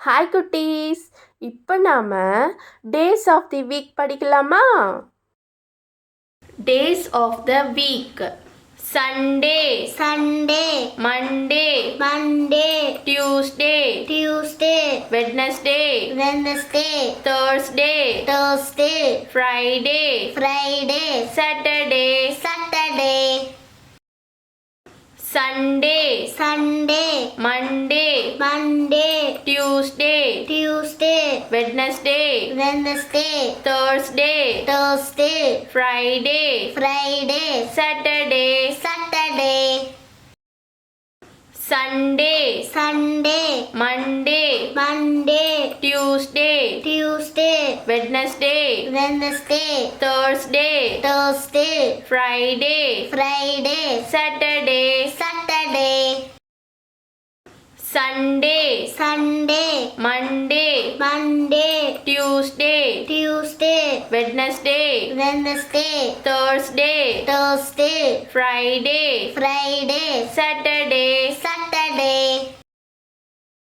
Hi குட்டீஸ், இப்போ நாம டேஸ் ஆஃப் தி வீக் படிக்கலாமா? Days of the week: Sunday, Sunday, Monday, Monday, Tuesday, Tuesday, Wednesday, Wednesday, Thursday, Thursday, Friday, Friday, Saturday. Saturday, Sunday, Sunday, Monday, Monday, Tuesday, Tuesday, Wednesday, Wednesday, Thursday, Thursday, Friday, Friday, Saturday. Saturday, Sunday, Sunday, Monday, Monday, Tuesday, Tuesday, Wednesday, Wednesday, Thursday, Thursday, Friday, Friday, Saturday. Saturday, Sunday, Sunday, Monday, Monday, Tuesday, Tuesday, Wednesday, Wednesday, Thursday, Thursday, Friday, Friday, Saturday.